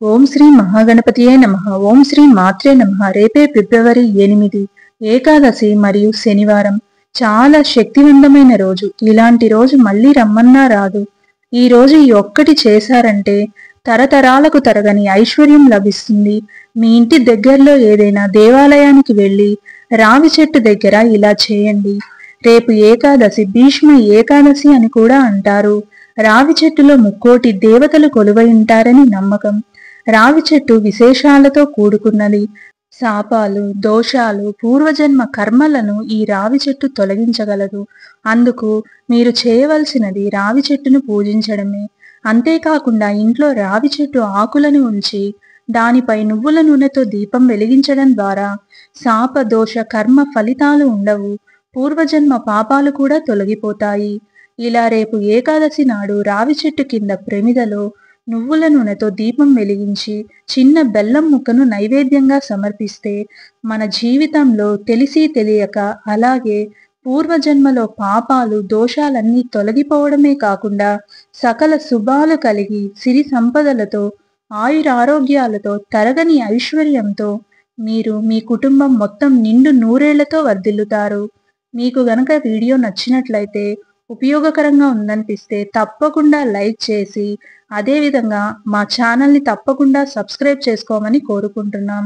ఓం శ్రీ మహాగణపతియే నమః. ఓం శ్రీ మాత్రే నమః. రేపే ఫిబ్రవరి 8 ఏకాదశి మరియు శనివారం. చాలా శక్తివంతమైన రోజు. ఇలాంటి రోజు మళ్ళీ రమ్మన్నా రాదు. ఈ రోజు ఈ ఒక్కటి చేశారంటే తరతరాలకు తరగని ఐశ్వర్యం లభిస్తుంది. మీ ఇంటి దగ్గరలో ఏదైనా దేవాలయానికి వెళ్ళి రావి చెట్టు దగ్గర ఇలా చేయండి. రేపు ఏకాదశి, భీష్మ ఏకాదశి అని కూడా అంటారు. రావి చెట్టులో ముక్కోటి దేవతలు కొలువై ఉంటారని నమ్మకం. రావి చెట్టు విశేషాలతో కూడుకున్నది. శాపాలు, దోషాలు, పూర్వజన్మ కర్మలను ఈ రావి చెట్టు తొలగించగలదు. అందుకు మీరు చేయవలసినది రావి చెట్టును పూజించడమే. అంతేకాకుండా ఇంట్లో రావి చెట్టు ఆకులను ఉంచి దానిపై నువ్వుల నూనెతో దీపం వెలిగించడం ద్వారా శాప, దోష, కర్మ ఫలితాలు ఉండవు. పూర్వజన్మ పాపాలు కూడా తొలగిపోతాయి. ఇలా రేపు ఏకాదశి నాడు రావి చెట్టు కింద ప్రమిదలో నువ్వుల నూనెతో దీపం వెలిగించి చిన్న బెల్లం ముక్కను నైవేద్యంగా సమర్పిస్తే మన జీవితంలో తెలిసి తెలియక, అలాగే పూర్వజన్మలో పాపాలు, దోషాలన్నీ తొలగిపోవడమే కాకుండా సకల శుభాలు కలిగి సిరి సంపదలతో, ఆయురారోగ్యాలతో, తరగని ఐశ్వర్యంతో మీరు మీ కుటుంబం మొత్తం నిండు నూరేళ్లతో వర్ధిల్లుతారు. మీకు గనక వీడియో నచ్చినట్లయితే, ఉపయోగకరంగా ఉందనిపిస్తే తప్పకుండా లైక్ చేసి, అదేవిధంగా మా ఛానల్ని తప్పకుండా సబ్స్క్రైబ్ చేసుకోమని కోరుకుంటున్నాం.